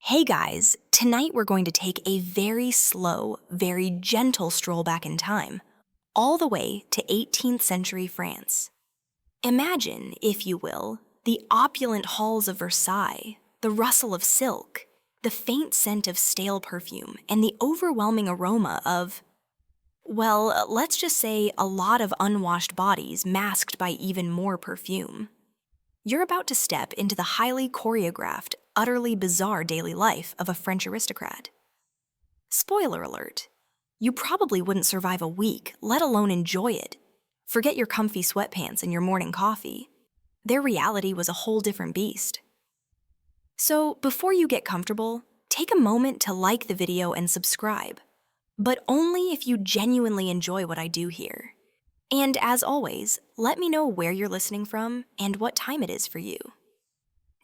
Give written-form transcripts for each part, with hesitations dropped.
Hey guys, tonight we're going to take a very slow, very gentle stroll back in time, all the way to 18th century France. Imagine, if you will, the opulent halls of Versailles, the rustle of silk, the faint scent of stale perfume, and the overwhelming aroma of, well, let's just say a lot of unwashed bodies masked by even more perfume. You're about to step into the highly choreographed, utterly bizarre daily life of a French aristocrat. Spoiler alert, you probably wouldn't survive a week, let alone enjoy it. Forget your comfy sweatpants and your morning coffee. Their reality was a whole different beast. So before you get comfortable, take a moment to like the video and subscribe, but only if you genuinely enjoy what I do here. And as always, let me know where you're listening from and what time it is for you.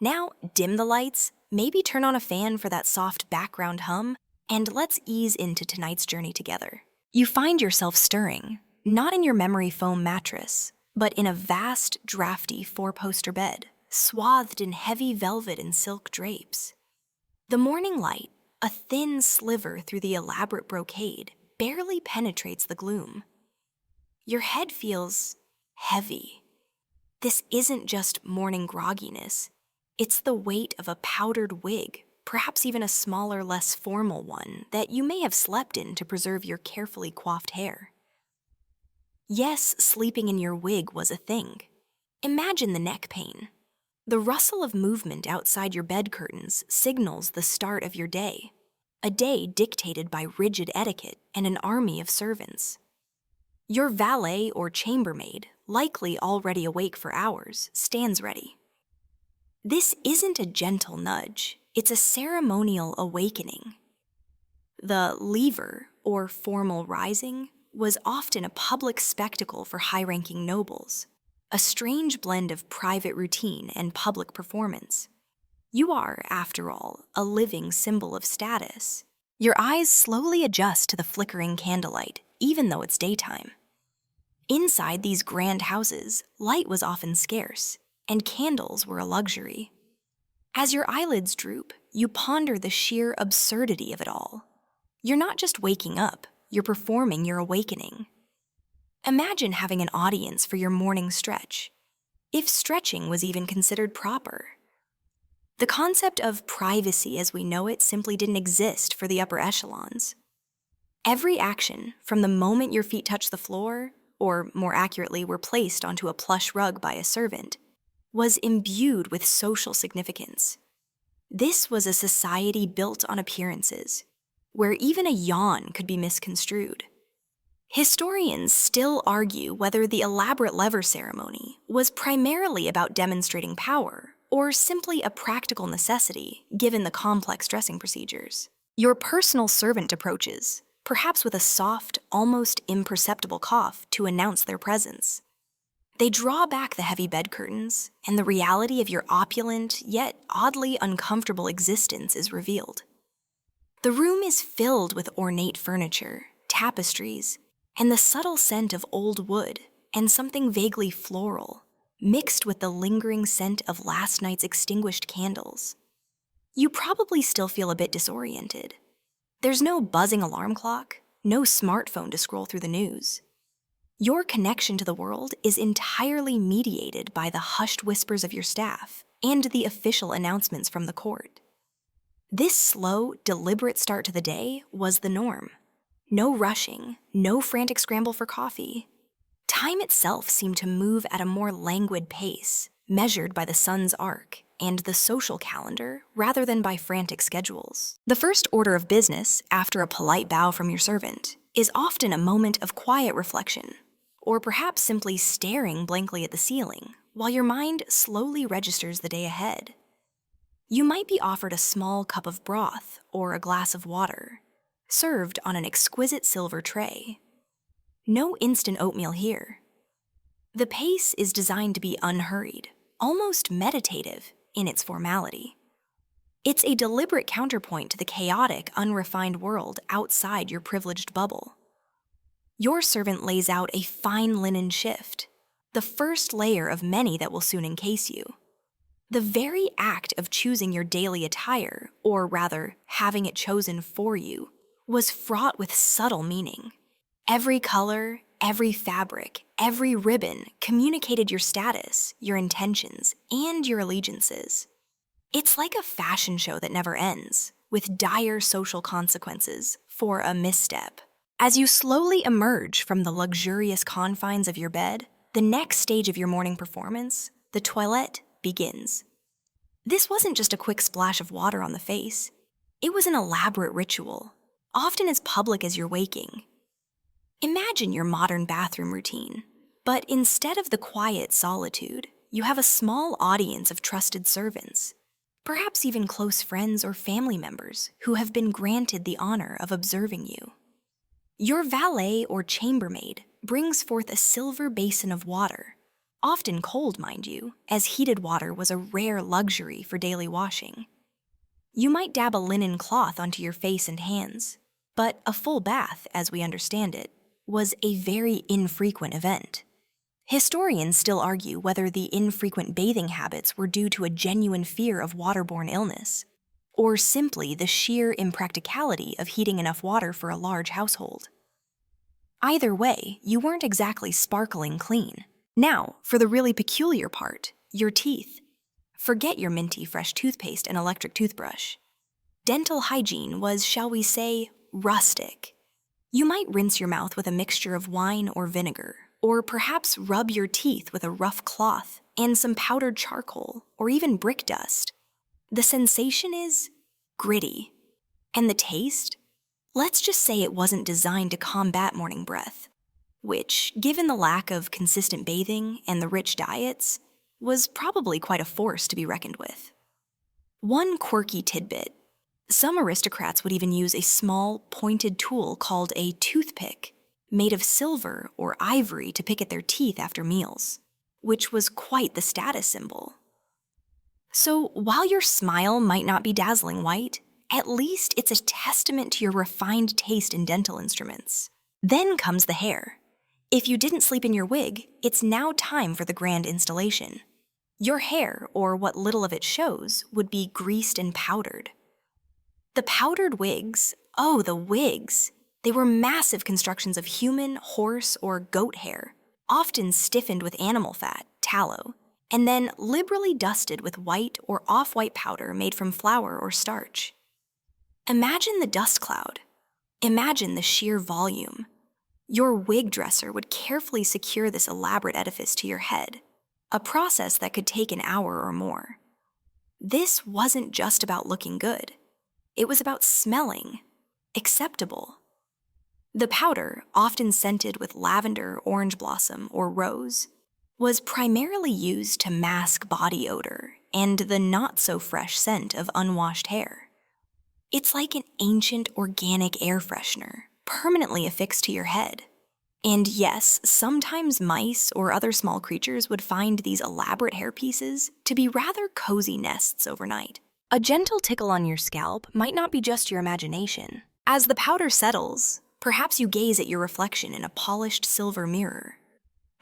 Now, dim the lights, maybe turn on a fan for that soft background hum, and let's ease into tonight's journey together. You find yourself stirring, not in your memory foam mattress, but in a vast, drafty four-poster bed, swathed in heavy velvet and silk drapes. The morning light, a thin sliver through the elaborate brocade, barely penetrates the gloom. Your head feels heavy. This isn't just morning grogginess. It's the weight of a powdered wig, perhaps even a smaller, less formal one that you may have slept in to preserve your carefully coiffed hair. Yes, sleeping in your wig was a thing. Imagine the neck pain. The rustle of movement outside your bed curtains signals the start of your day, a day dictated by rigid etiquette and an army of servants. Your valet or chambermaid, likely already awake for hours, stands ready. This isn't a gentle nudge, it's a ceremonial awakening. The lever, or formal rising, was often a public spectacle for high-ranking nobles, a strange blend of private routine and public performance. You are, after all, a living symbol of status. Your eyes slowly adjust to the flickering candlelight, even though it's daytime. Inside these grand houses, light was often scarce, and candles were a luxury. As your eyelids droop, you ponder the sheer absurdity of it all. You're not just waking up, you're performing your awakening. Imagine having an audience for your morning stretch, if stretching was even considered proper. The concept of privacy as we know it simply didn't exist for the upper echelons. Every action, from the moment your feet touch the floor, or more accurately were placed onto a plush rug by a servant, was imbued with social significance. This was a society built on appearances, where even a yawn could be misconstrued. Historians still argue whether the elaborate lever ceremony was primarily about demonstrating power, or simply a practical necessity given the complex dressing procedures. Your personal servant approaches, perhaps with a soft, almost imperceptible cough to announce their presence. They draw back the heavy bed curtains, and the reality of your opulent, yet oddly uncomfortable existence is revealed. The room is filled with ornate furniture, tapestries, and the subtle scent of old wood and something vaguely floral, mixed with the lingering scent of last night's extinguished candles. You probably still feel a bit disoriented. There's no buzzing alarm clock, no smartphone to scroll through the news. Your connection to the world is entirely mediated by the hushed whispers of your staff and the official announcements from the court. This slow, deliberate start to the day was the norm. No rushing, no frantic scramble for coffee. Time itself seemed to move at a more languid pace, measured by the sun's arc and the social calendar rather than by frantic schedules. The first order of business, after a polite bow from your servant, is often a moment of quiet reflection, or perhaps simply staring blankly at the ceiling while your mind slowly registers the day ahead. You might be offered a small cup of broth or a glass of water, served on an exquisite silver tray. No instant oatmeal here. The pace is designed to be unhurried, almost meditative in its formality. It's a deliberate counterpoint to the chaotic, unrefined world outside your privileged bubble. Your servant lays out a fine linen shift, the first layer of many that will soon encase you. The very act of choosing your daily attire, or rather, having it chosen for you, was fraught with subtle meaning. Every color, every fabric, every ribbon communicated your status, your intentions, and your allegiances. It's like a fashion show that never ends, with dire social consequences for a misstep. As you slowly emerge from the luxurious confines of your bed, the next stage of your morning performance, the toilette, begins. This wasn't just a quick splash of water on the face. It was an elaborate ritual, often as public as your waking. Imagine your modern bathroom routine, but instead of the quiet solitude, you have a small audience of trusted servants, perhaps even close friends or family members who have been granted the honor of observing you. Your valet or chambermaid brings forth a silver basin of water, often cold, mind you, as heated water was a rare luxury for daily washing. You might dab a linen cloth onto your face and hands, but a full bath, as we understand it, was a very infrequent event. Historians still argue whether the infrequent bathing habits were due to a genuine fear of waterborne illness, or simply the sheer impracticality of heating enough water for a large household. Either way, you weren't exactly sparkling clean. Now, for the really peculiar part, your teeth. Forget your minty fresh toothpaste and electric toothbrush. Dental hygiene was, shall we say, rustic. You might rinse your mouth with a mixture of wine or vinegar, or perhaps rub your teeth with a rough cloth and some powdered charcoal or even brick dust. The sensation is gritty. And the taste? Let's just say it wasn't designed to combat morning breath, which, given the lack of consistent bathing and the rich diets, was probably quite a force to be reckoned with. One quirky tidbit: some aristocrats would even use a small, pointed tool called a toothpick, made of silver or ivory to pick at their teeth after meals, which was quite the status symbol. So while your smile might not be dazzling white, at least it's a testament to your refined taste in dental instruments. Then comes the hair. If you didn't sleep in your wig, it's now time for the grand installation. Your hair, or what little of it shows, would be greased and powdered. The powdered wigs, oh, the wigs! They were massive constructions of human, horse, or goat hair, often stiffened with animal fat, tallow, and then liberally dusted with white or off-white powder made from flour or starch. Imagine the dust cloud. Imagine the sheer volume. Your wig dresser would carefully secure this elaborate edifice to your head, a process that could take an hour or more. This wasn't just about looking good. It was about smelling acceptable. The powder, often scented with lavender, orange blossom, or rose, was primarily used to mask body odor and the not-so-fresh scent of unwashed hair. It's like an ancient organic air freshener, permanently affixed to your head. And yes, sometimes mice or other small creatures would find these elaborate hairpieces to be rather cozy nests overnight. A gentle tickle on your scalp might not be just your imagination. As the powder settles, perhaps you gaze at your reflection in a polished silver mirror.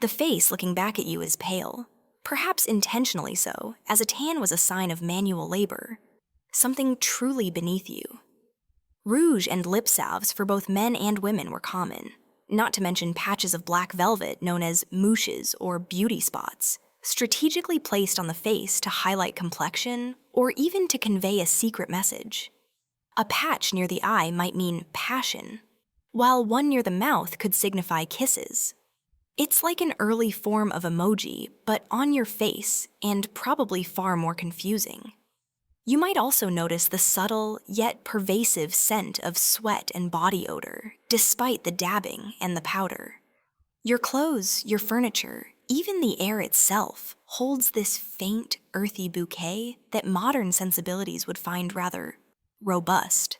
The face looking back at you is pale, perhaps intentionally so, as a tan was a sign of manual labor, something truly beneath you. Rouge and lip salves for both men and women were common, not to mention patches of black velvet known as mousses or beauty spots, strategically placed on the face to highlight complexion or even to convey a secret message. A patch near the eye might mean passion, while one near the mouth could signify kisses. It's like an early form of emoji, but on your face, and probably far more confusing. You might also notice the subtle, yet pervasive scent of sweat and body odor, despite the dabbing and the powder. Your clothes, your furniture, even the air itself holds this faint, earthy bouquet that modern sensibilities would find rather robust.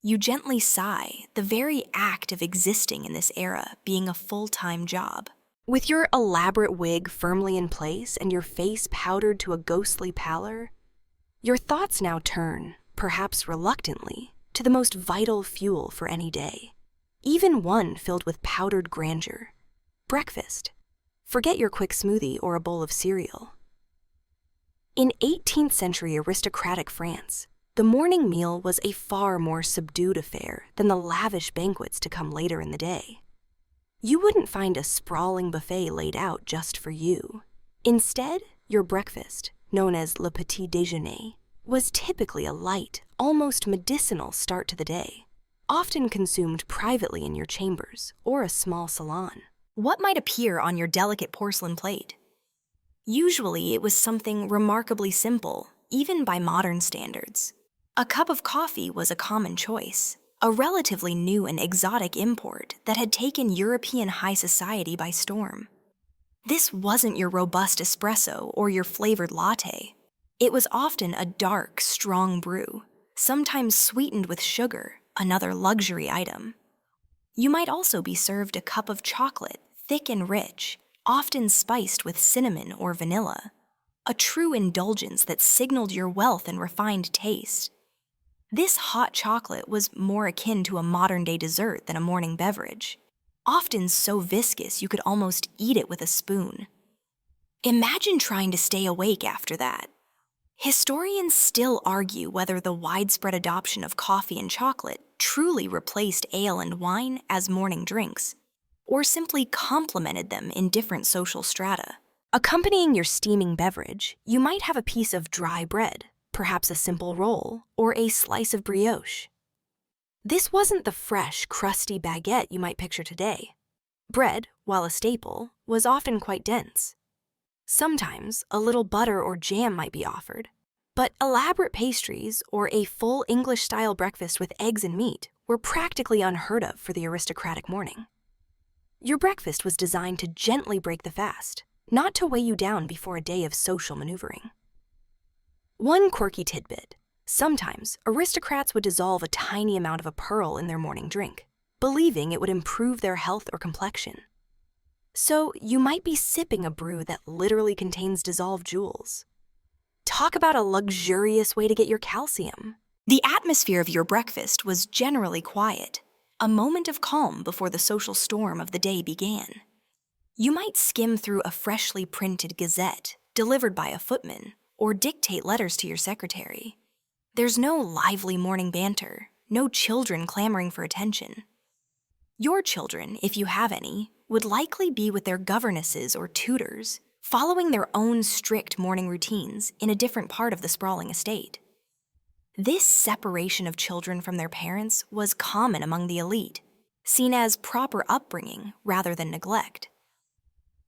You gently sigh, the very act of existing in this era being a full-time job. With your elaborate wig firmly in place and your face powdered to a ghostly pallor, your thoughts now turn, perhaps reluctantly, to the most vital fuel for any day, even one filled with powdered grandeur. Breakfast. Forget your quick smoothie or a bowl of cereal. In 18th century aristocratic France, the morning meal was a far more subdued affair than the lavish banquets to come later in the day. You wouldn't find a sprawling buffet laid out just for you. Instead, your breakfast, known as le petit déjeuner, was typically a light, almost medicinal start to the day, often consumed privately in your chambers or a small salon. What might appear on your delicate porcelain plate? Usually, it was something remarkably simple, even by modern standards. A cup of coffee was a common choice, a relatively new and exotic import that had taken European high society by storm. This wasn't your robust espresso or your flavored latte. It was often a dark, strong brew, sometimes sweetened with sugar, another luxury item. You might also be served a cup of chocolate, thick and rich, often spiced with cinnamon or vanilla, a true indulgence that signaled your wealth and refined taste. This hot chocolate was more akin to a modern-day dessert than a morning beverage, often so viscous you could almost eat it with a spoon. Imagine trying to stay awake after that. Historians still argue whether the widespread adoption of coffee and chocolate truly replaced ale and wine as morning drinks, or simply complemented them in different social strata. Accompanying your steaming beverage, you might have a piece of dry bread, perhaps a simple roll, or a slice of brioche. This wasn't the fresh, crusty baguette you might picture today. Bread, while a staple, was often quite dense. Sometimes a little butter or jam might be offered, but elaborate pastries or a full English-style breakfast with eggs and meat were practically unheard of for the aristocratic morning. Your breakfast was designed to gently break the fast, not to weigh you down before a day of social maneuvering. One quirky tidbit: sometimes aristocrats would dissolve a tiny amount of a pearl in their morning drink, believing it would improve their health or complexion. So you might be sipping a brew that literally contains dissolved jewels. Talk about a luxurious way to get your calcium. The atmosphere of your breakfast was generally quiet, a moment of calm before the social storm of the day began. You might skim through a freshly printed gazette delivered by a footman or dictate letters to your secretary. There's no lively morning banter, no children clamoring for attention. Your children, if you have any, would likely be with their governesses or tutors, following their own strict morning routines in a different part of the sprawling estate. This separation of children from their parents was common among the elite, seen as proper upbringing rather than neglect.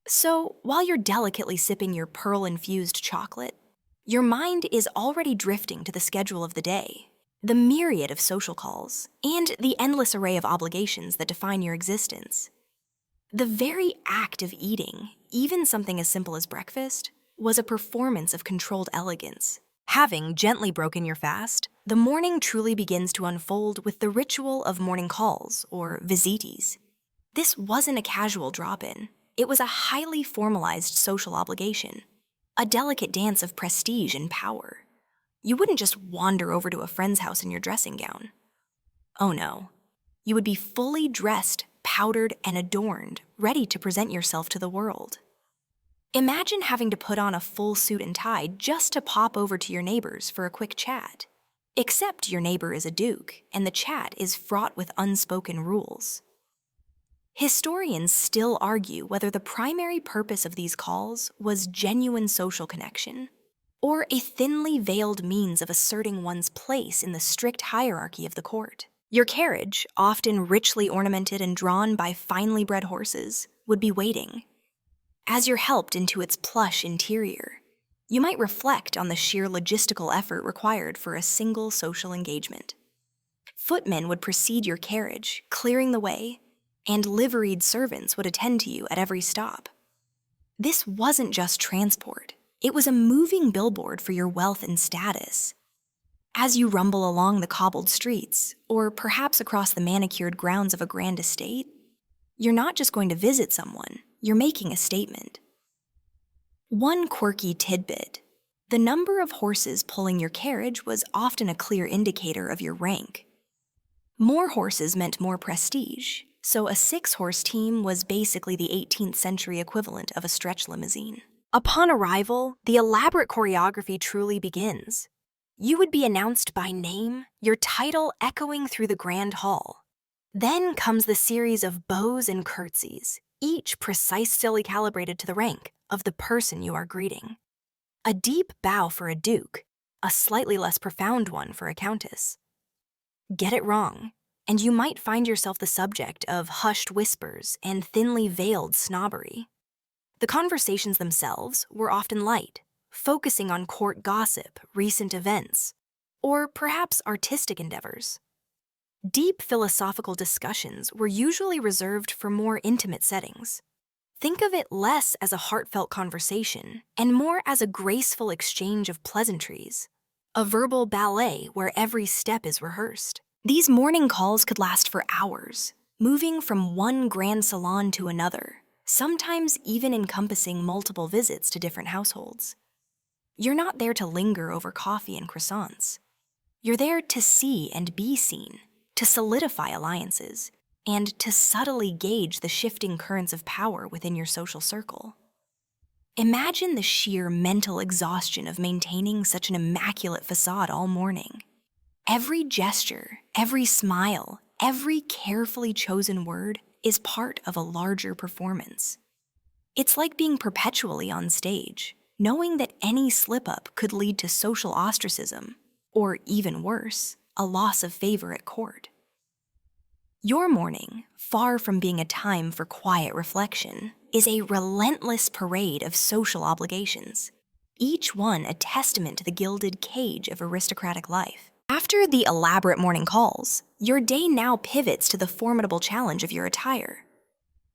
So, while you're delicately sipping your pearl-infused chocolate, your mind is already drifting to the schedule of the day, the myriad of social calls, and the endless array of obligations that define your existence. The very act of eating, even something as simple as breakfast, was a performance of controlled elegance. Having gently broken your fast, the morning truly begins to unfold with the ritual of morning calls, or visites. This wasn't a casual drop-in. It was a highly formalized social obligation, a delicate dance of prestige and power. You wouldn't just wander over to a friend's house in your dressing gown. Oh no. You would be fully dressed, powdered, and adorned, ready to present yourself to the world. Imagine having to put on a full suit and tie just to pop over to your neighbors for a quick chat. Except your neighbor is a duke, and the chat is fraught with unspoken rules. Historians still argue whether the primary purpose of these calls was genuine social connection, or a thinly veiled means of asserting one's place in the strict hierarchy of the court. Your carriage, often richly ornamented and drawn by finely bred horses, would be waiting. As you're helped into its plush interior, you might reflect on the sheer logistical effort required for a single social engagement. Footmen would precede your carriage, clearing the way, and liveried servants would attend to you at every stop. This wasn't just transport. It was a moving billboard for your wealth and status. As you rumble along the cobbled streets, or perhaps across the manicured grounds of a grand estate, you're not just going to visit someone, you're making a statement. One quirky tidbit: the number of horses pulling your carriage was often a clear indicator of your rank. More horses meant more prestige, so a 6-horse team was basically the 18th century equivalent of a stretch limousine. Upon arrival, the elaborate choreography truly begins. You would be announced by name, your title echoing through the grand hall. Then comes the series of bows and curtsies, each precisely calibrated to the rank of the person you are greeting. A deep bow for a duke, a slightly less profound one for a countess. Get it wrong, and you might find yourself the subject of hushed whispers and thinly veiled snobbery. The conversations themselves were often light, focusing on court gossip, recent events, or perhaps artistic endeavors. Deep philosophical discussions were usually reserved for more intimate settings. Think of it less as a heartfelt conversation and more as a graceful exchange of pleasantries, a verbal ballet where every step is rehearsed. These morning calls could last for hours, moving from one grand salon to another, sometimes even encompassing multiple visits to different households. You're not there to linger over coffee and croissants. You're there to see and be seen, to solidify alliances, and to subtly gauge the shifting currents of power within your social circle. Imagine the sheer mental exhaustion of maintaining such an immaculate facade all morning. Every gesture, every smile, every carefully chosen word is part of a larger performance. It's like being perpetually on stage, knowing that any slip-up could lead to social ostracism, or even worse, a loss of favor at court. Your morning, far from being a time for quiet reflection, is a relentless parade of social obligations, each one a testament to the gilded cage of aristocratic life. After the elaborate morning calls, your day now pivots to the formidable challenge of your attire.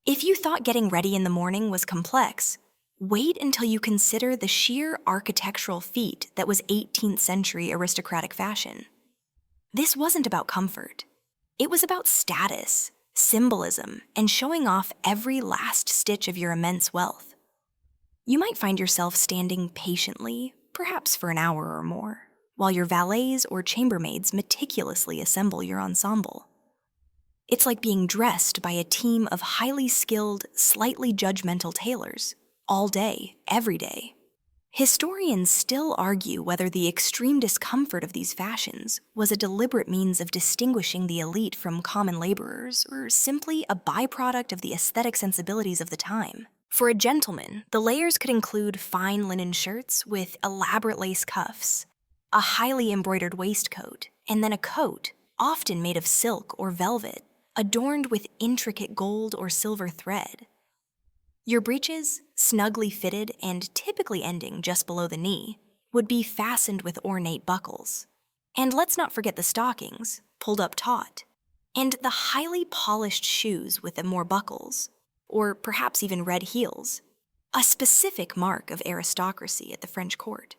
If you thought getting ready in the morning was complex, wait until you consider the sheer architectural feat that was 18th century aristocratic fashion. This wasn't about comfort. It was about status, symbolism, and showing off every last stitch of your immense wealth. You might find yourself standing patiently, perhaps for an hour or more, while your valets or chambermaids meticulously assemble your ensemble. It's like being dressed by a team of highly skilled, slightly judgmental tailors, all day, every day. Historians still argue whether the extreme discomfort of these fashions was a deliberate means of distinguishing the elite from common laborers, or simply a byproduct of the aesthetic sensibilities of the time. For a gentleman, the layers could include fine linen shirts with elaborate lace cuffs, a highly embroidered waistcoat, and then a coat, often made of silk or velvet, adorned with intricate gold or silver thread. Your breeches, snugly fitted and typically ending just below the knee, would be fastened with ornate buckles. And let's not forget the stockings, pulled up taut, and the highly polished shoes with more buckles, or perhaps even red heels, a specific mark of aristocracy at the French court.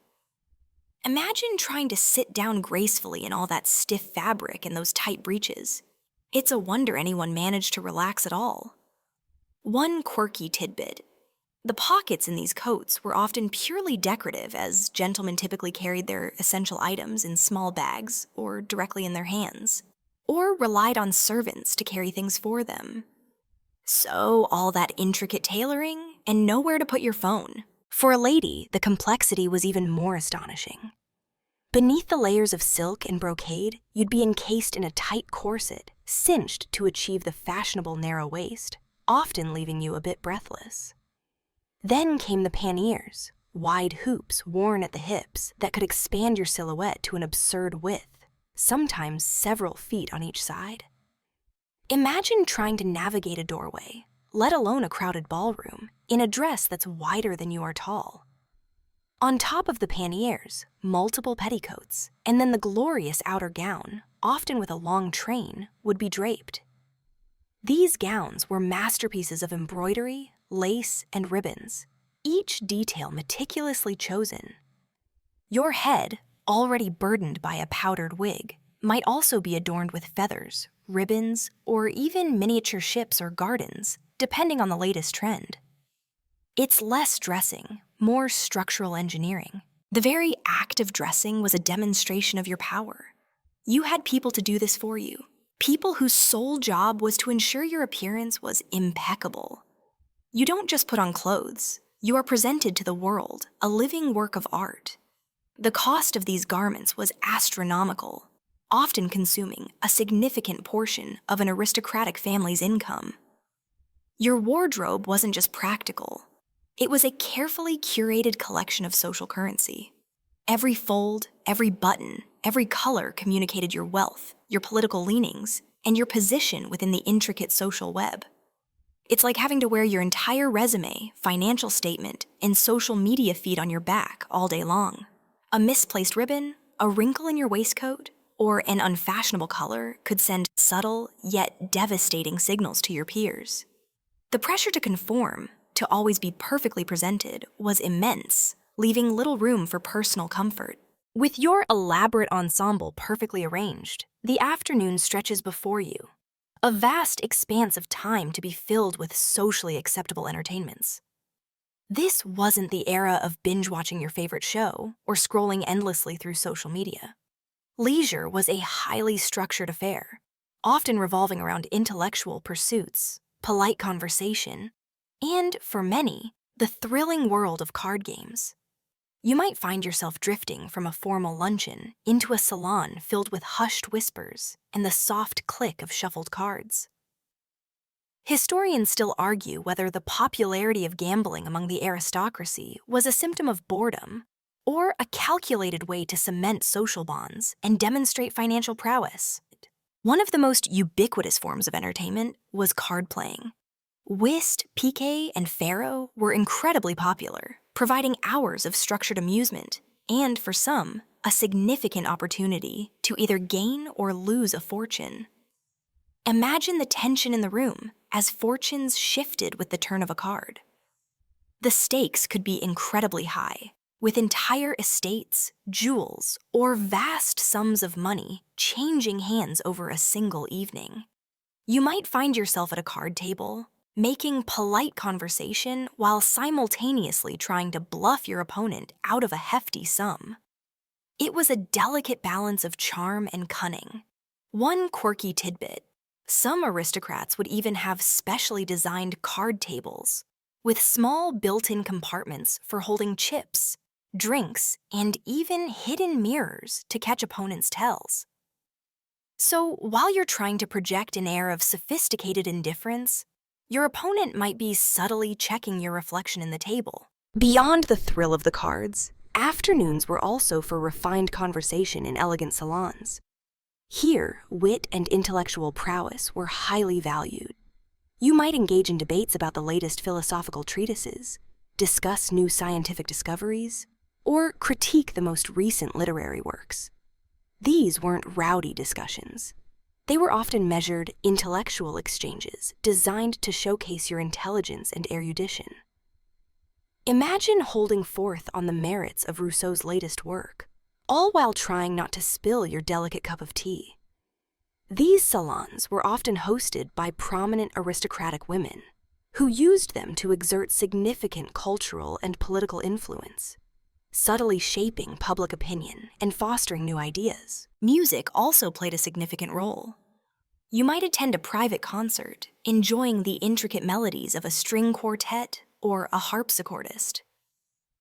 Imagine trying to sit down gracefully in all that stiff fabric and those tight breeches. It's a wonder anyone managed to relax at all. One quirky tidbit: the pockets in these coats were often purely decorative, as gentlemen typically carried their essential items in small bags or directly in their hands, or relied on servants to carry things for them. So all that intricate tailoring and nowhere to put your phone. For a lady, the complexity was even more astonishing. Beneath the layers of silk and brocade, you'd be encased in a tight corset, cinched to achieve the fashionable narrow waist, often leaving you a bit breathless. Then came the panniers, wide hoops worn at the hips that could expand your silhouette to an absurd width, sometimes several feet on each side. Imagine trying to navigate a doorway, let alone a crowded ballroom, in a dress that's wider than you are tall. On top of the panniers, multiple petticoats, and then the glorious outer gown, often with a long train, would be draped. These gowns were masterpieces of embroidery, lace, and ribbons, each detail meticulously chosen. Your head, already burdened by a powdered wig, might also be adorned with feathers, ribbons, or even miniature ships or gardens, depending on the latest trend. It's less dressing, more structural engineering. The very act of dressing was a demonstration of your power. You had people to do this for you, people whose sole job was to ensure your appearance was impeccable. You don't just put on clothes, You are presented to the world, a living work of art. The cost of these garments was astronomical, often consuming a significant portion of an aristocratic family's income. Your wardrobe wasn't just practical. It was a carefully curated collection of social currency. Every fold, every button, every color communicated your wealth, your political leanings, and your position within the intricate social web. It's like having to wear your entire resume, financial statement, and social media feed on your back all day long. A misplaced ribbon, a wrinkle in your waistcoat, or an unfashionable color could send subtle yet devastating signals to your peers. The pressure to conform, to always be perfectly presented, was immense, leaving little room for personal comfort. With your elaborate ensemble perfectly arranged, the afternoon stretches before you, a vast expanse of time to be filled with socially acceptable entertainments. This wasn't the era of binge-watching your favorite show or scrolling endlessly through social media. Leisure was a highly structured affair, often revolving around intellectual pursuits, polite conversation, and, for many, the thrilling world of card games. You might find yourself drifting from a formal luncheon into a salon filled with hushed whispers and the soft click of shuffled cards. Historians still argue whether the popularity of gambling among the aristocracy was a symptom of boredom or a calculated way to cement social bonds and demonstrate financial prowess. One of the most ubiquitous forms of entertainment was card playing. Whist, piquet, and faro were incredibly popular, providing hours of structured amusement and, for some, a significant opportunity to either gain or lose a fortune. Imagine the tension in the room as fortunes shifted with the turn of a card. The stakes could be incredibly high, with entire estates, jewels, or vast sums of money changing hands over a single evening. You might find yourself at a card table, making polite conversation while simultaneously trying to bluff your opponent out of a hefty sum. It was a delicate balance of charm and cunning. One quirky tidbit: some aristocrats would even have specially designed card tables with small built-in compartments for holding chips, drinks, and even hidden mirrors to catch opponents' tells. So while you're trying to project an air of sophisticated indifference, your opponent might be subtly checking your reflection in the table. Beyond the thrill of the cards, afternoons were also for refined conversation in elegant salons. Here, wit and intellectual prowess were highly valued. You might engage in debates about the latest philosophical treatises, discuss new scientific discoveries, or critique the most recent literary works. These weren't rowdy discussions. They were often measured intellectual exchanges designed to showcase your intelligence and erudition. Imagine holding forth on the merits of Rousseau's latest work, all while trying not to spill your delicate cup of tea. These salons were often hosted by prominent aristocratic women, who used them to exert significant cultural and political influence, subtly shaping public opinion and fostering new ideas. Music also played a significant role. You might attend a private concert, enjoying the intricate melodies of a string quartet or a harpsichordist.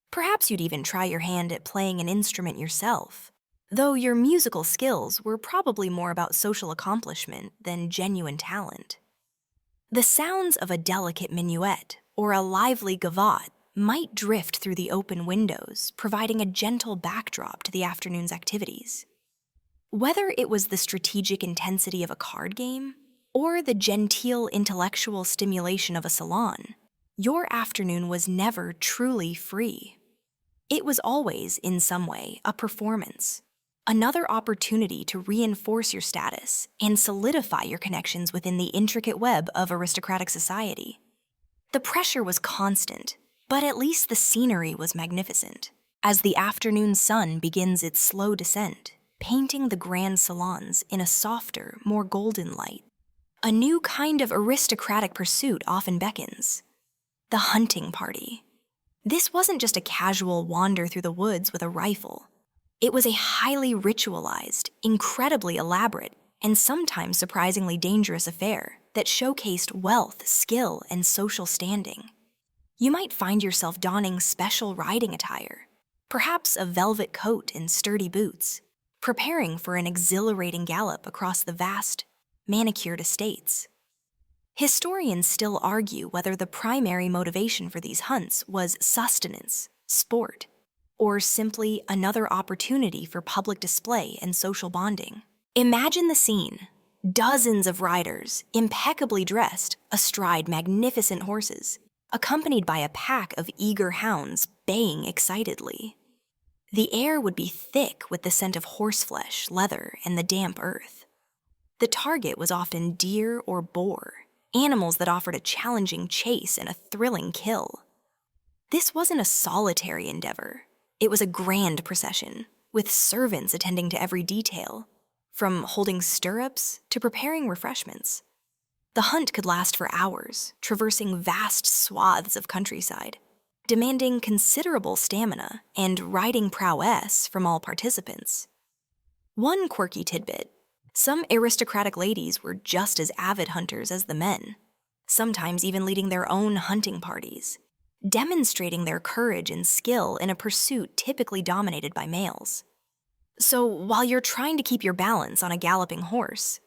Perhaps you'd even try your hand at playing an instrument yourself, though your musical skills were probably more about social accomplishment than genuine talent. The sounds of a delicate minuet or a lively gavotte might drift through the open windows, providing a gentle backdrop to the afternoon's activities. Whether it was the strategic intensity of a card game or the genteel intellectual stimulation of a salon, your afternoon was never truly free. It was always, in some way, a performance, another opportunity to reinforce your status and solidify your connections within the intricate web of aristocratic society. The pressure was constant, but at least the scenery was magnificent, as the afternoon sun begins its slow descent, painting the grand salons in a softer, more golden light. A new kind of aristocratic pursuit often beckons: the hunting party. This wasn't just a casual wander through the woods with a rifle. It was a highly ritualized, incredibly elaborate, and sometimes surprisingly dangerous affair that showcased wealth, skill, and social standing. You might find yourself donning special riding attire, perhaps a velvet coat and sturdy boots, preparing for an exhilarating gallop across the vast, manicured estates. Historians still argue whether the primary motivation for these hunts was sustenance, sport, or simply another opportunity for public display and social bonding. Imagine the scene. Dozens of riders, impeccably dressed, astride magnificent horses, accompanied by a pack of eager hounds baying excitedly. The air would be thick with the scent of horseflesh, leather, and the damp earth. The target was often deer or boar, animals that offered a challenging chase and a thrilling kill. This wasn't a solitary endeavor. It was a grand procession, with servants attending to every detail, from holding stirrups to preparing refreshments. The hunt could last for hours, traversing vast swaths of countryside, demanding considerable stamina and riding prowess from all participants. One quirky tidbit: some aristocratic ladies were just as avid hunters as the men, sometimes even leading their own hunting parties, demonstrating their courage and skill in a pursuit typically dominated by males. So while you're trying to keep your balance on a galloping horse,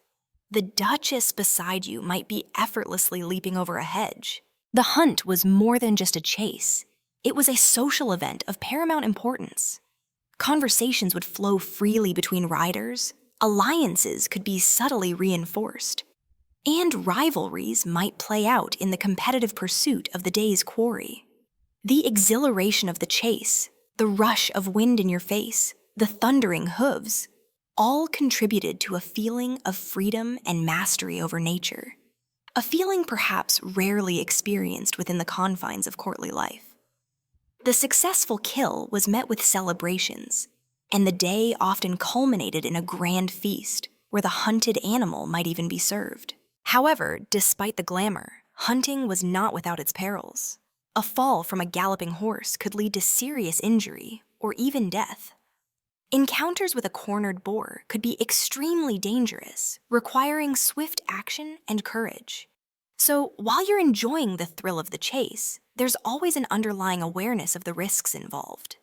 the duchess beside you might be effortlessly leaping over a hedge. The hunt was more than just a chase. It was a social event of paramount importance. Conversations would flow freely between riders, alliances could be subtly reinforced, and rivalries might play out in the competitive pursuit of the day's quarry. The exhilaration of the chase, the rush of wind in your face, the thundering hooves, all contributed to a feeling of freedom and mastery over nature, a feeling perhaps rarely experienced within the confines of courtly life. The successful kill was met with celebrations, and the day often culminated in a grand feast where the hunted animal might even be served. However, despite the glamour, hunting was not without its perils. A fall from a galloping horse could lead to serious injury or even death. Encounters with a cornered boar could be extremely dangerous, requiring swift action and courage. So while you're enjoying the thrill of the chase, there's always an underlying awareness of the risks involved.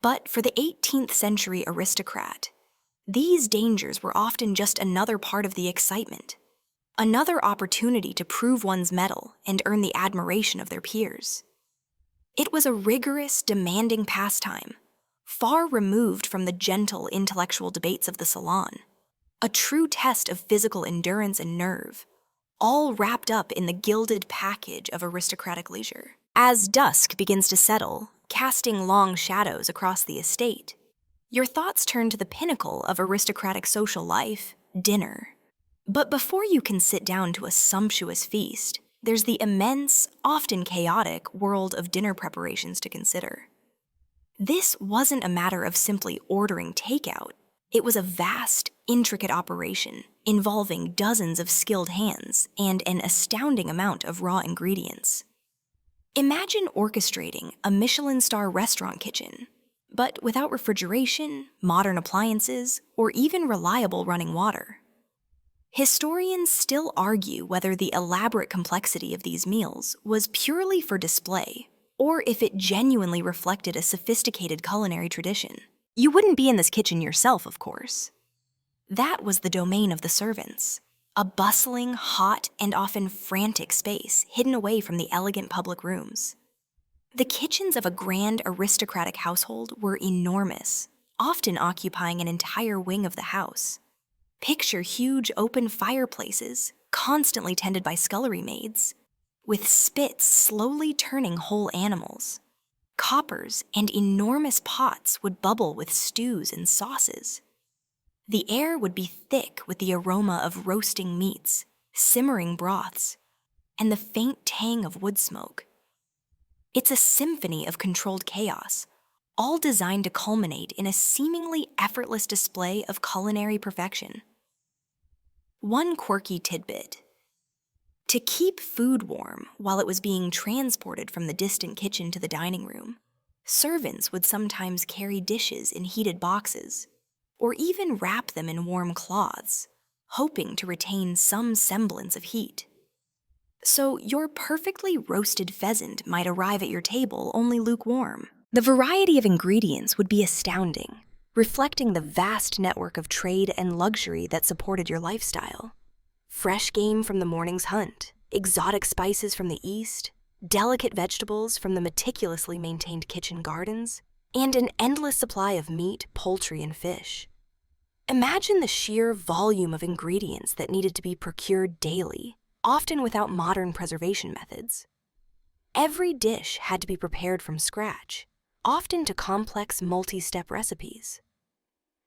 But for the 18th century aristocrat, these dangers were often just another part of the excitement, another opportunity to prove one's mettle and earn the admiration of their peers. It was a rigorous, demanding pastime, far removed from the gentle intellectual debates of the salon, a true test of physical endurance and nerve, all wrapped up in the gilded package of aristocratic leisure. As dusk begins to settle, casting long shadows across the estate, your thoughts turn to the pinnacle of aristocratic social life, dinner. But before you can sit down to a sumptuous feast, there's the immense, often chaotic world of dinner preparations to consider. This wasn't a matter of simply ordering takeout. It was a vast, intricate operation involving dozens of skilled hands and an astounding amount of raw ingredients. Imagine orchestrating a Michelin star restaurant kitchen, but without refrigeration, modern appliances, or even reliable running water. Historians still argue whether the elaborate complexity of these meals was purely for display, or if it genuinely reflected a sophisticated culinary tradition. You wouldn't be in this kitchen yourself, of course. That was the domain of the servants, a bustling, hot, and often frantic space hidden away from the elegant public rooms. The kitchens of a grand aristocratic household were enormous, often occupying an entire wing of the house. Picture huge open fireplaces, constantly tended by scullery maids, with spits slowly turning whole animals. Coppers and enormous pots would bubble with stews and sauces. The air would be thick with the aroma of roasting meats, simmering broths, and the faint tang of wood smoke. It's a symphony of controlled chaos, all designed to culminate in a seemingly effortless display of culinary perfection. One quirky tidbit: to keep food warm while it was being transported from the distant kitchen to the dining room, servants would sometimes carry dishes in heated boxes, or even wrap them in warm cloths, hoping to retain some semblance of heat. So your perfectly roasted pheasant might arrive at your table only lukewarm. The variety of ingredients would be astounding, reflecting the vast network of trade and luxury that supported your lifestyle. Fresh game from the morning's hunt, exotic spices from the east, delicate vegetables from the meticulously maintained kitchen gardens, and an endless supply of meat, poultry, and fish. Imagine the sheer volume of ingredients that needed to be procured daily, often without modern preservation methods. Every dish had to be prepared from scratch, often to complex multi-step recipes.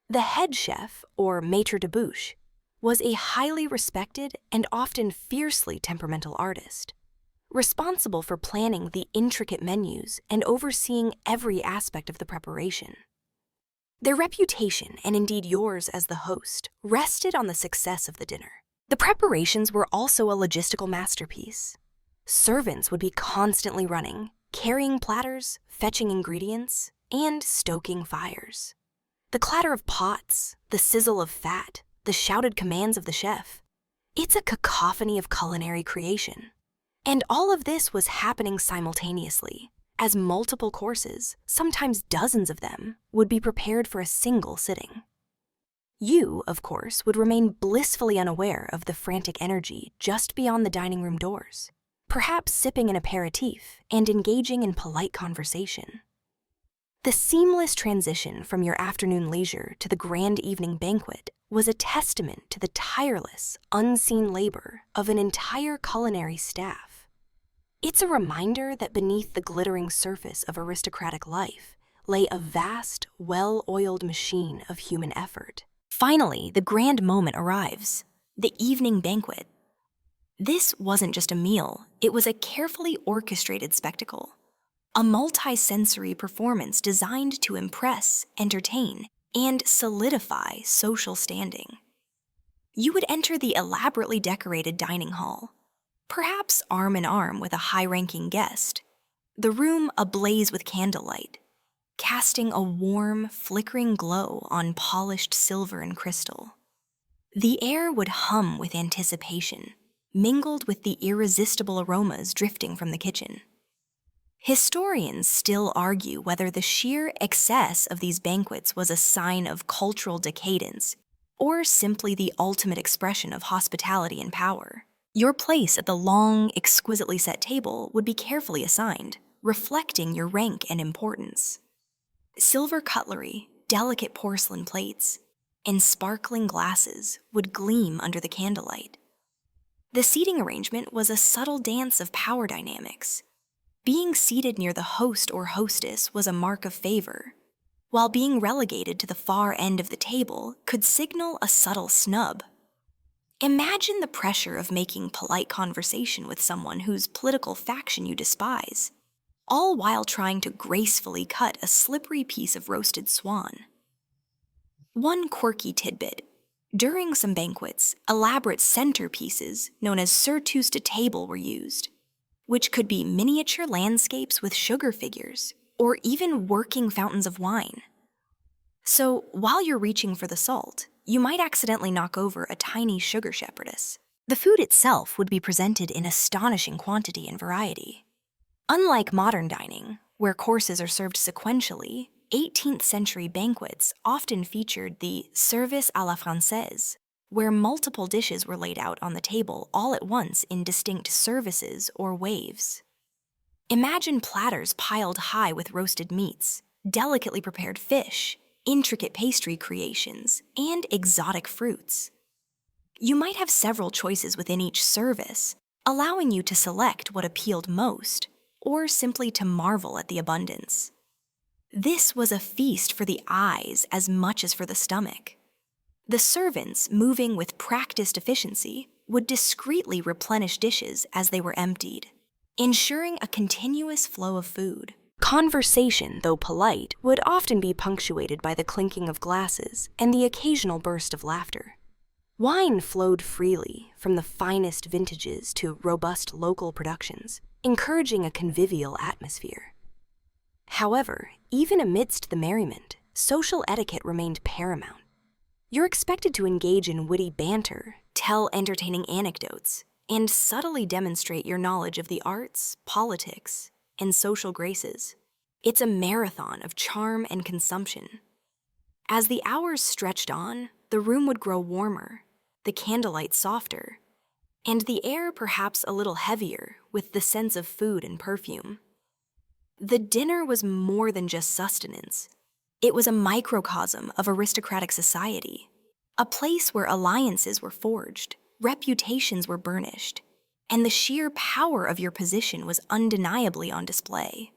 The head chef, or maître de bouche, was a highly respected and often fiercely temperamental artist, responsible for planning the intricate menus and overseeing every aspect of the preparation. Their reputation, and indeed yours as the host, rested on the success of the dinner. The preparations were also a logistical masterpiece. Servants would be constantly running, carrying platters, fetching ingredients, and stoking fires. The clatter of pots, the sizzle of fat, the shouted commands of the chef. It's a cacophony of culinary creation. And all of this was happening simultaneously, as multiple courses, sometimes dozens of them, would be prepared for a single sitting. You, of course, would remain blissfully unaware of the frantic energy just beyond the dining room doors, perhaps sipping an aperitif and engaging in polite conversation. The seamless transition from your afternoon leisure to the grand evening banquet was a testament to the tireless, unseen labor of an entire culinary staff. It's a reminder that beneath the glittering surface of aristocratic life lay a vast, well-oiled machine of human effort. Finally, the grand moment arrives, the evening banquet. This wasn't just a meal, it was a carefully orchestrated spectacle. A multi-sensory performance designed to impress, entertain, and solidify social standing. You would enter the elaborately decorated dining hall, perhaps arm in arm with a high-ranking guest, the room ablaze with candlelight, casting a warm, flickering glow on polished silver and crystal. The air would hum with anticipation, mingled with the irresistible aromas drifting from the kitchen. Historians still argue whether the sheer excess of these banquets was a sign of cultural decadence or simply the ultimate expression of hospitality and power. Your place at the long, exquisitely set table would be carefully assigned, reflecting your rank and importance. Silver cutlery, delicate porcelain plates, and sparkling glasses would gleam under the candlelight. The seating arrangement was a subtle dance of power dynamics. Being seated near the host or hostess was a mark of favor, while being relegated to the far end of the table could signal a subtle snub. Imagine the pressure of making polite conversation with someone whose political faction you despise, all while trying to gracefully cut a slippery piece of roasted swan. One quirky tidbit. During some banquets, elaborate centerpieces, known as surtouches de table, were used, which could be miniature landscapes with sugar figures, or even working fountains of wine. So, while you're reaching for the salt, you might accidentally knock over a tiny sugar shepherdess. The food itself would be presented in astonishing quantity and variety. Unlike modern dining, where courses are served sequentially, 18th century banquets often featured the service à la française, where multiple dishes were laid out on the table all at once in distinct services or waves. Imagine platters piled high with roasted meats, delicately prepared fish, intricate pastry creations, and exotic fruits. You might have several choices within each service, allowing you to select what appealed most, or simply to marvel at the abundance. This was a feast for the eyes as much as for the stomach. The servants, moving with practiced efficiency, would discreetly replenish dishes as they were emptied, ensuring a continuous flow of food. Conversation, though polite, would often be punctuated by the clinking of glasses and the occasional burst of laughter. Wine flowed freely, from the finest vintages to robust local productions, encouraging a convivial atmosphere. However, even amidst the merriment, social etiquette remained paramount. You're expected to engage in witty banter, tell entertaining anecdotes, and subtly demonstrate your knowledge of the arts, politics, and social graces. It's a marathon of charm and consumption. As the hours stretched on, the room would grow warmer, the candlelight softer, and the air perhaps a little heavier with the sense of food and perfume. The dinner was more than just sustenance. It was a microcosm of aristocratic society, a place where alliances were forged, reputations were burnished, and the sheer power of your position was undeniably on display.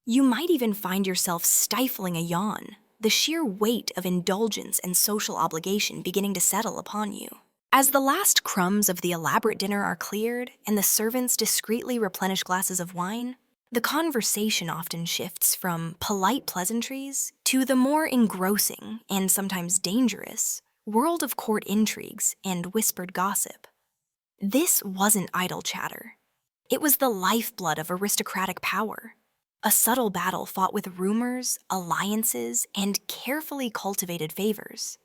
You might even find yourself stifling a yawn, the sheer weight of indulgence and social obligation beginning to settle upon you. As the last crumbs of the elaborate dinner are cleared and the servants discreetly replenish glasses of wine, the conversation often shifts from polite pleasantries to the more engrossing and sometimes dangerous world of court intrigues and whispered gossip. This wasn't idle chatter. It was the lifeblood of aristocratic power, a subtle battle fought with rumors, alliances, and carefully cultivated favors.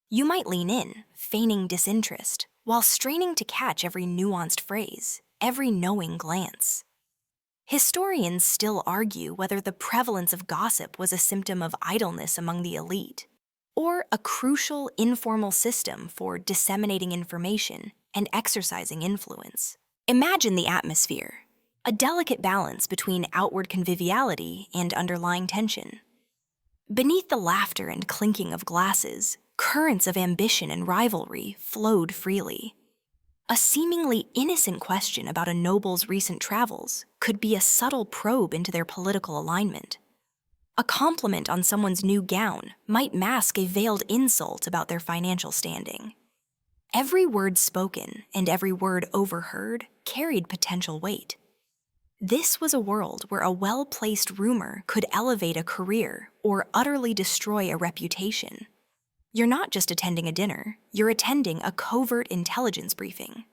You might lean in, feigning disinterest, while straining to catch every nuanced phrase, every knowing glance. Historians still argue whether the prevalence of gossip was a symptom of idleness among the elite, or a crucial informal system for disseminating information and exercising influence. Imagine the atmosphere, a delicate balance between outward conviviality and underlying tension. Beneath the laughter and clinking of glasses, currents of ambition and rivalry flowed freely. A seemingly innocent question about a noble's recent travels could be a subtle probe into their political alignment. A compliment on someone's new gown might mask a veiled insult about their financial standing. Every word spoken and every word overheard carried potential weight. This was a world where a well-placed rumor could elevate a career or utterly destroy a reputation. You're not just attending a dinner, you're attending a covert intelligence briefing.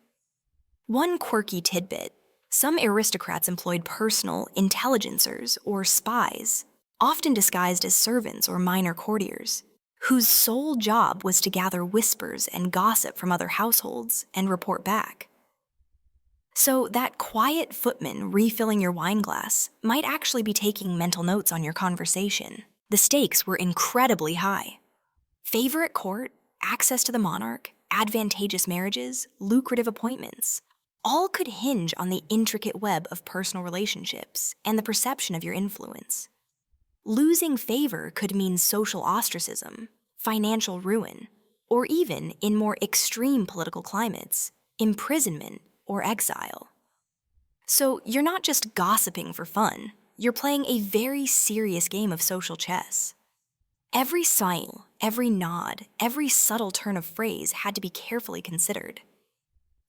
One quirky tidbit: some aristocrats employed personal intelligencers or spies, often disguised as servants or minor courtiers, whose sole job was to gather whispers and gossip from other households and report back. So that quiet footman refilling your wine glass might actually be taking mental notes on your conversation. The stakes were incredibly high. Favor at court, access to the monarch, advantageous marriages, lucrative appointments, all could hinge on the intricate web of personal relationships and the perception of your influence. Losing favor could mean social ostracism, financial ruin, or even, in more extreme political climates, imprisonment or exile. So you're not just gossiping for fun, you're playing a very serious game of social chess. Every smile, every nod, every subtle turn of phrase had to be carefully considered.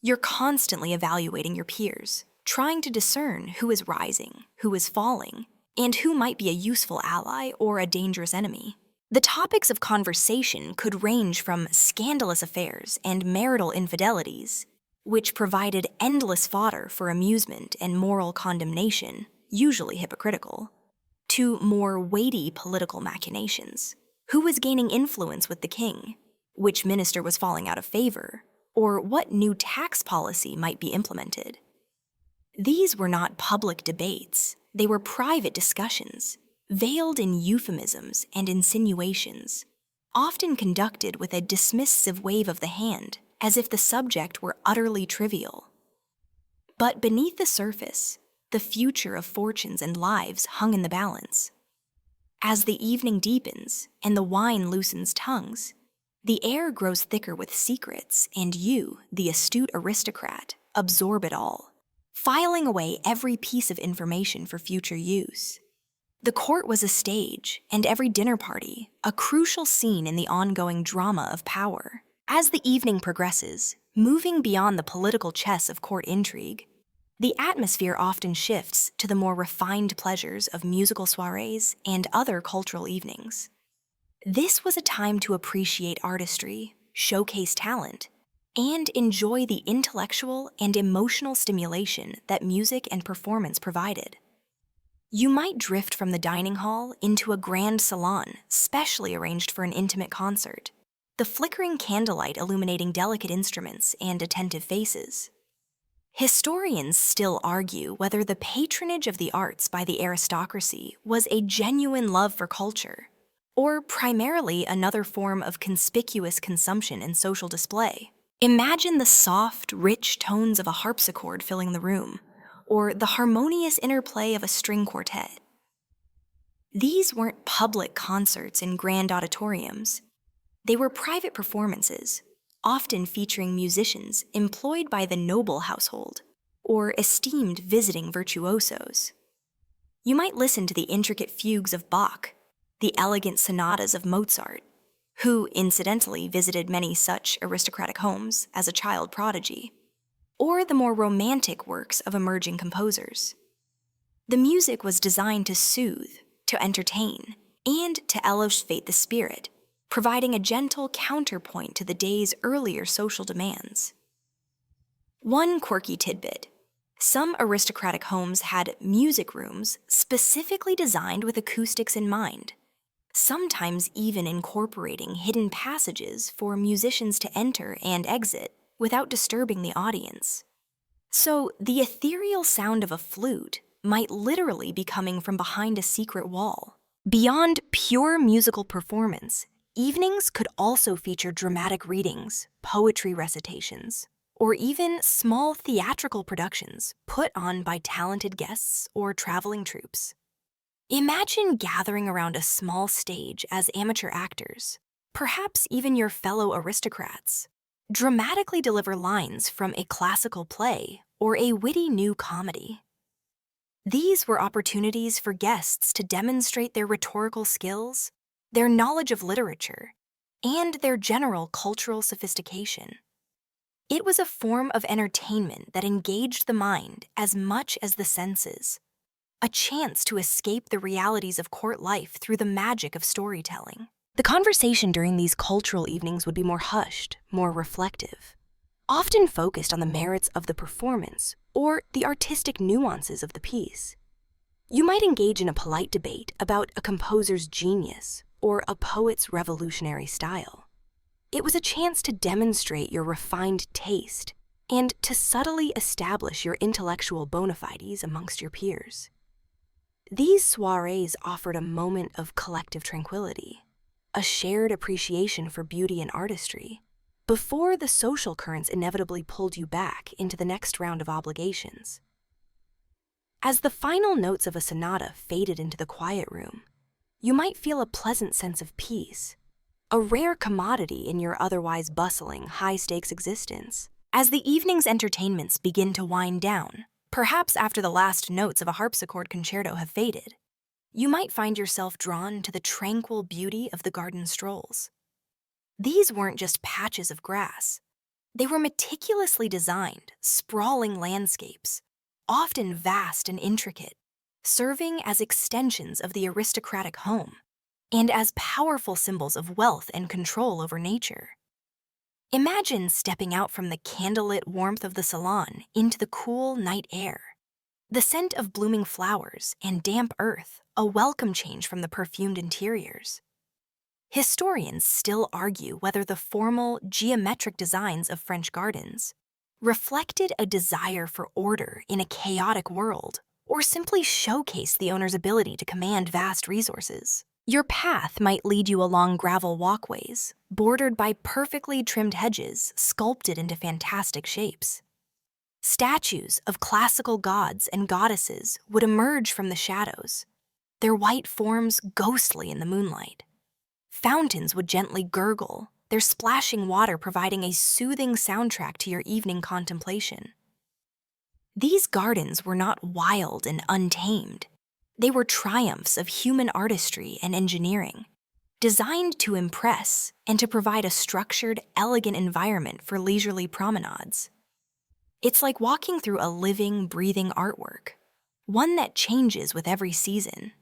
You're constantly evaluating your peers, trying to discern who is rising, who is falling, and who might be a useful ally or a dangerous enemy. The topics of conversation could range from scandalous affairs and marital infidelities, which provided endless fodder for amusement and moral condemnation, usually hypocritical, to more weighty political machinations. Who was gaining influence with the king? Which minister was falling out of favor? Or what new tax policy might be implemented? These were not public debates. They were private discussions, veiled in euphemisms and insinuations, often conducted with a dismissive wave of the hand, as if the subject were utterly trivial. But beneath the surface, the future of fortunes and lives hung in the balance. As the evening deepens and the wine loosens tongues, the air grows thicker with secrets, and you, the astute aristocrat, absorb it all, filing away every piece of information for future use. The court was a stage, and every dinner party, a crucial scene in the ongoing drama of power. As the evening progresses, moving beyond the political chess of court intrigue, the atmosphere often shifts to the more refined pleasures of musical soirees and other cultural evenings. This was a time to appreciate artistry, showcase talent, and enjoy the intellectual and emotional stimulation that music and performance provided. You might drift from the dining hall into a grand salon specially arranged for an intimate concert, the flickering candlelight illuminating delicate instruments and attentive faces. Historians still argue whether the patronage of the arts by the aristocracy was a genuine love for culture, or primarily another form of conspicuous consumption and social display. Imagine the soft, rich tones of a harpsichord filling the room, or the harmonious interplay of a string quartet. These weren't public concerts in grand auditoriums. They were private performances, often featuring musicians employed by the noble household or esteemed visiting virtuosos. You might listen to the intricate fugues of Bach, the elegant sonatas of Mozart, who incidentally visited many such aristocratic homes as a child prodigy, or the more romantic works of emerging composers. The music was designed to soothe, to entertain, and to elevate the spirit, providing a gentle counterpoint to the day's earlier social demands. One quirky tidbit: some aristocratic homes had music rooms specifically designed with acoustics in mind, sometimes even incorporating hidden passages for musicians to enter and exit without disturbing the audience. So the ethereal sound of a flute might literally be coming from behind a secret wall. Beyond pure musical performance, evenings could also feature dramatic readings, poetry recitations, or even small theatrical productions put on by talented guests or traveling troupes. Imagine gathering around a small stage as amateur actors, perhaps even your fellow aristocrats, dramatically deliver lines from a classical play or a witty new comedy. These were opportunities for guests to demonstrate their rhetorical skills, their knowledge of literature, and their general cultural sophistication. It was a form of entertainment that engaged the mind as much as the senses, a chance to escape the realities of court life through the magic of storytelling. The conversation during these cultural evenings would be more hushed, more reflective, often focused on the merits of the performance or the artistic nuances of the piece. You might engage in a polite debate about a composer's genius or a poet's revolutionary style. It was a chance to demonstrate your refined taste and to subtly establish your intellectual bona fides amongst your peers. These soirees offered a moment of collective tranquility, a shared appreciation for beauty and artistry, before the social currents inevitably pulled you back into the next round of obligations. As the final notes of a sonata faded into the quiet room, you might feel a pleasant sense of peace, a rare commodity in your otherwise bustling, high-stakes existence. As the evening's entertainments begin to wind down, perhaps after the last notes of a harpsichord concerto have faded, you might find yourself drawn to the tranquil beauty of the garden strolls. These weren't just patches of grass. They were meticulously designed, sprawling landscapes, often vast and intricate, serving as extensions of the aristocratic home and as powerful symbols of wealth and control over nature. Imagine stepping out from the candlelit warmth of the salon into the cool night air. The scent of blooming flowers and damp earth, a welcome change from the perfumed interiors. Historians still argue whether the formal, geometric designs of French gardens reflected a desire for order in a chaotic world, or simply showcased the owner's ability to command vast resources. Your path might lead you along gravel walkways, bordered by perfectly trimmed hedges sculpted into fantastic shapes. Statues of classical gods and goddesses would emerge from the shadows, their white forms ghostly in the moonlight. Fountains would gently gurgle, their splashing water providing a soothing soundtrack to your evening contemplation. These gardens were not wild and untamed. They were triumphs of human artistry and engineering, designed to impress and to provide a structured, elegant environment for leisurely promenades. It's like walking through a living, breathing artwork, one that changes with every season.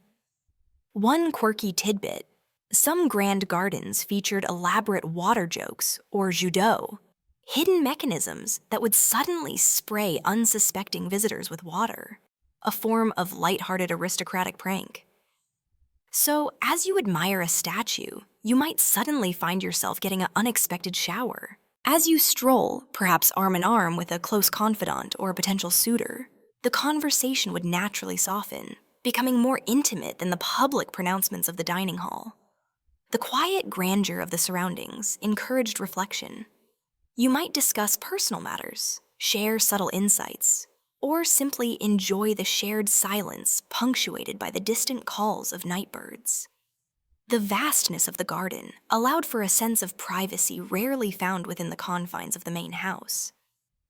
One quirky tidbit: some grand gardens featured elaborate water jokes, or jeux d'eau, hidden mechanisms that would suddenly spray unsuspecting visitors with water, a form of lighthearted aristocratic prank. So, as you admire a statue, you might suddenly find yourself getting an unexpected shower, As you stroll, perhaps arm in arm with a close confidant or a potential suitor, the conversation would naturally soften, becoming more intimate than the public pronouncements of the dining hall. The quiet grandeur of the surroundings encouraged reflection. You might discuss personal matters, share subtle insights, or simply enjoy the shared silence punctuated by the distant calls of night birds. The vastness of the garden allowed for a sense of privacy rarely found within the confines of the main house.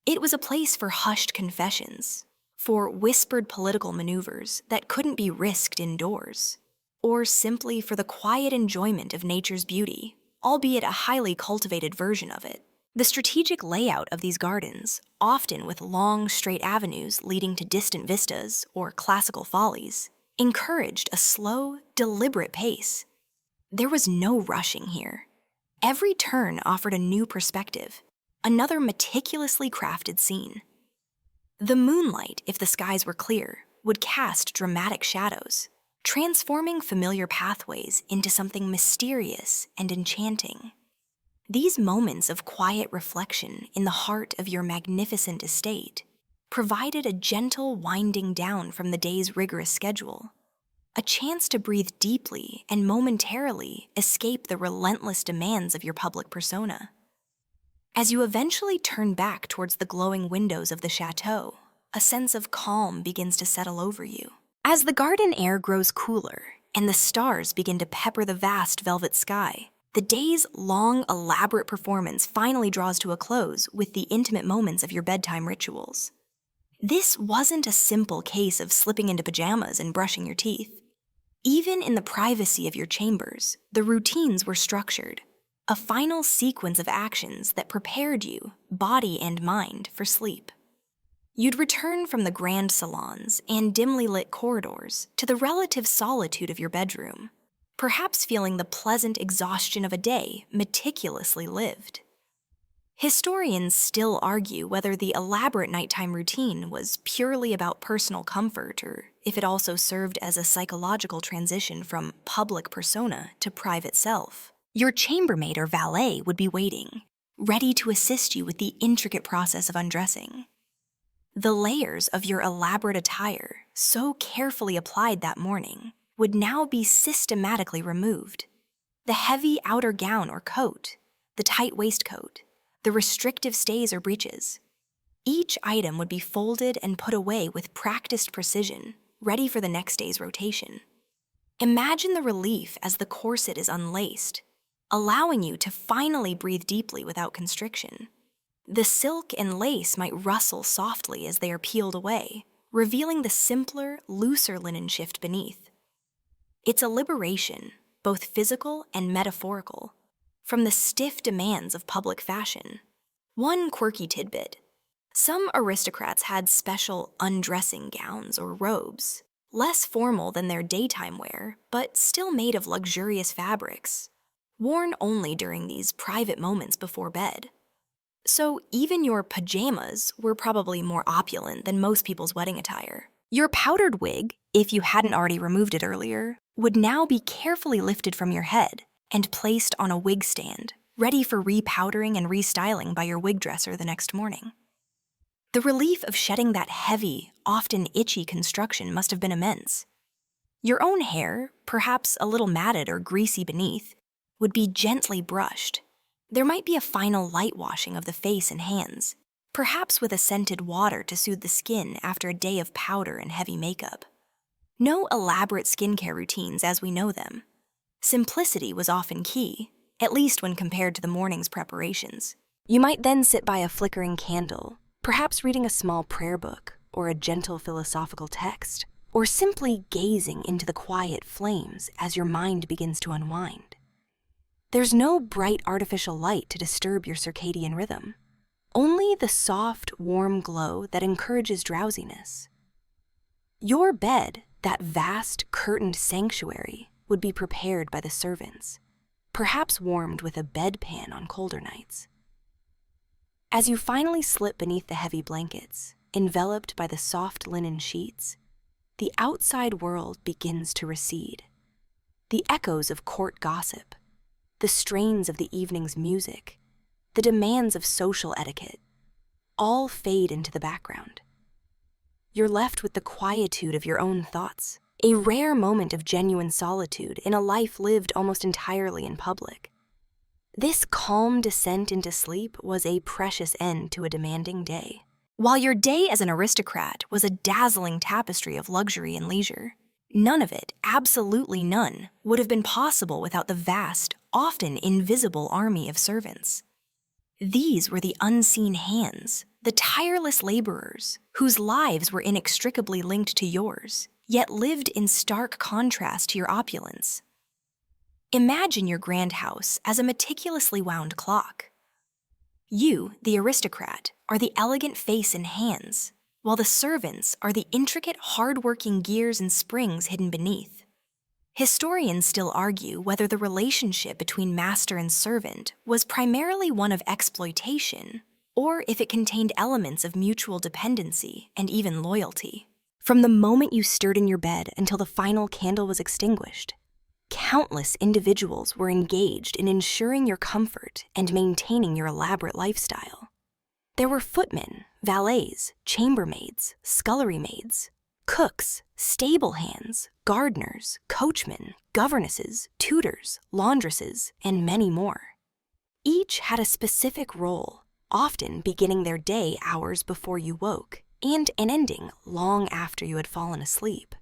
It was a place for hushed confessions, for whispered political maneuvers that couldn't be risked indoors, or simply for the quiet enjoyment of nature's beauty, albeit a highly cultivated version of it. The strategic layout of these gardens, often with long, straight avenues leading to distant vistas or classical follies, encouraged a slow, deliberate pace. There was no rushing here. Every turn offered a new perspective, another meticulously crafted scene. The moonlight, if the skies were clear, would cast dramatic shadows, transforming familiar pathways into something mysterious and enchanting. These moments of quiet reflection in the heart of your magnificent estate provided a gentle winding down from the day's rigorous schedule, a chance to breathe deeply and momentarily escape the relentless demands of your public persona. As you eventually turn back towards the glowing windows of the chateau, a sense of calm begins to settle over you. As the garden air grows cooler and the stars begin to pepper the vast velvet sky, the day's long, elaborate performance finally draws to a close with the intimate moments of your bedtime rituals. This wasn't a simple case of slipping into pajamas and brushing your teeth. Even in the privacy of your chambers, the routines were structured, a final sequence of actions that prepared you, body and mind, for sleep. You'd return from the grand salons and dimly lit corridors to the relative solitude of your bedroom, perhaps feeling the pleasant exhaustion of a day meticulously lived. Historians still argue whether the elaborate nighttime routine was purely about personal comfort or if it also served as a psychological transition from public persona to private self. Your chambermaid or valet would be waiting, ready to assist you with the intricate process of undressing. The layers of your elaborate attire, so carefully applied that morning, would now be systematically removed. The heavy outer gown or coat, the tight waistcoat, the restrictive stays or breeches. Each item would be folded and put away with practiced precision, ready for the next day's rotation. Imagine the relief as the corset is unlaced, allowing you to finally breathe deeply without constriction. The silk and lace might rustle softly as they are peeled away, revealing the simpler, looser linen shift beneath. It's a liberation, both physical and metaphorical, from the stiff demands of public fashion. One quirky tidbit: some aristocrats had special undressing gowns or robes, less formal than their daytime wear, but still made of luxurious fabrics, worn only during these private moments before bed. So even your pajamas were probably more opulent than most people's wedding attire. Your powdered wig, if you hadn't already removed it earlier, would now be carefully lifted from your head and placed on a wig stand, ready for repowdering and restyling by your wig dresser the next morning. The relief of shedding that heavy, often itchy construction must have been immense. Your own hair, perhaps a little matted or greasy beneath, would be gently brushed. There might be a final light washing of the face and hands, perhaps with a scented water to soothe the skin after a day of powder and heavy makeup. No elaborate skincare routines as we know them. Simplicity was often key, at least when compared to the morning's preparations. You might then sit by a flickering candle, perhaps reading a small prayer book or a gentle philosophical text, or simply gazing into the quiet flames as your mind begins to unwind. There's no bright artificial light to disturb your circadian rhythm, only the soft, warm glow that encourages drowsiness. Your bed, that vast, curtained sanctuary, would be prepared by the servants, perhaps warmed with a bedpan on colder nights. As you finally slip beneath the heavy blankets, enveloped by the soft linen sheets, the outside world begins to recede. The echoes of court gossip, the strains of the evening's music, the demands of social etiquette, all fade into the background. You're left with the quietude of your own thoughts, a rare moment of genuine solitude in a life lived almost entirely in public. This calm descent into sleep was a precious end to a demanding day. While your day as an aristocrat was a dazzling tapestry of luxury and leisure, none of it, absolutely none, would have been possible without the vast, often invisible army of servants. These were the unseen hands, the tireless laborers, whose lives were inextricably linked to yours, yet lived in stark contrast to your opulence. Imagine your grand house as a meticulously wound clock. You, the aristocrat, are the elegant face and hands, while the servants are the intricate, hard-working gears and springs hidden beneath. Historians still argue whether the relationship between master and servant was primarily one of exploitation, or if it contained elements of mutual dependency and even loyalty. From the moment you stirred in your bed until the final candle was extinguished, countless individuals were engaged in ensuring your comfort and maintaining your elaborate lifestyle. There were footmen, valets, chambermaids, scullery maids, cooks, stable hands, gardeners, coachmen, governesses, tutors, laundresses, and many more. Each had a specific role, often beginning their day hours before you woke and an ending long after you had fallen asleep.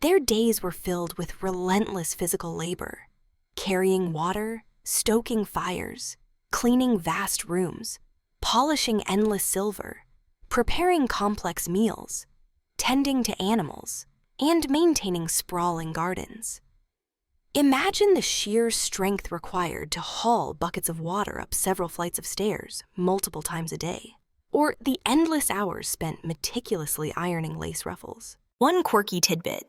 Their days were filled with relentless physical labor, carrying water, stoking fires, cleaning vast rooms, polishing endless silver, preparing complex meals, tending to animals, and maintaining sprawling gardens. Imagine the sheer strength required to haul buckets of water up several flights of stairs multiple times a day, or the endless hours spent meticulously ironing lace ruffles. One quirky tidbit: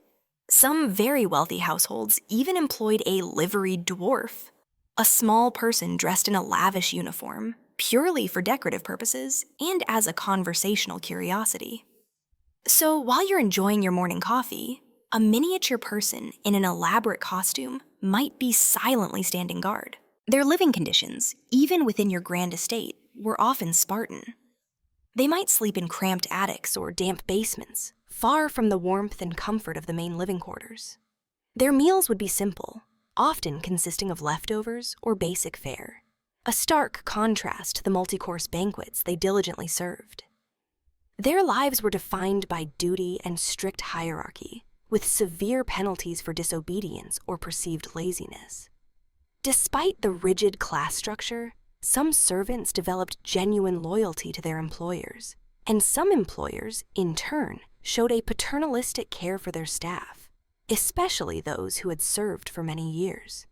some very wealthy households even employed a liveried dwarf, a small person dressed in a lavish uniform, purely for decorative purposes and as a conversational curiosity. So while you're enjoying your morning coffee, a miniature person in an elaborate costume might be silently standing guard. Their living conditions, even within your grand estate, were often Spartan. They might sleep in cramped attics or damp basements, far from the warmth and comfort of the main living quarters. Their meals would be simple, often consisting of leftovers or basic fare, a stark contrast to the multi-course banquets they diligently served. Their lives were defined by duty and strict hierarchy, with severe penalties for disobedience or perceived laziness. Despite the rigid class structure, some servants developed genuine loyalty to their employers, and some employers, in turn, showed a paternalistic care for their staff, especially those who had served for many years.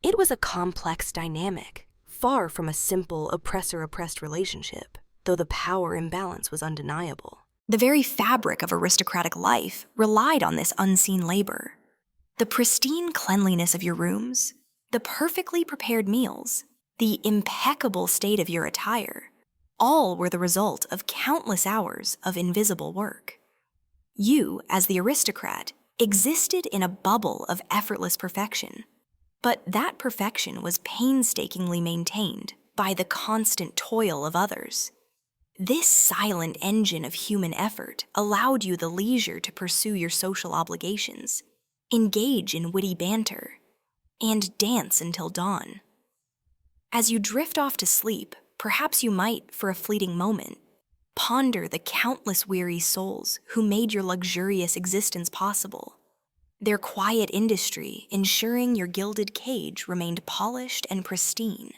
It was a complex dynamic, far from a simple oppressor-oppressed relationship, though the power imbalance was undeniable. The very fabric of aristocratic life relied on this unseen labor. The pristine cleanliness of your rooms, the perfectly prepared meals, the impeccable state of your attire, all were the result of countless hours of invisible work. You, as the aristocrat, existed in a bubble of effortless perfection, but that perfection was painstakingly maintained by the constant toil of others. This silent engine of human effort allowed you the leisure to pursue your social obligations, engage in witty banter, and dance until dawn. As you drift off to sleep, perhaps you might, for a fleeting moment, ponder the countless weary souls who made your luxurious existence possible, their quiet industry ensuring your gilded cage remained polished and pristine.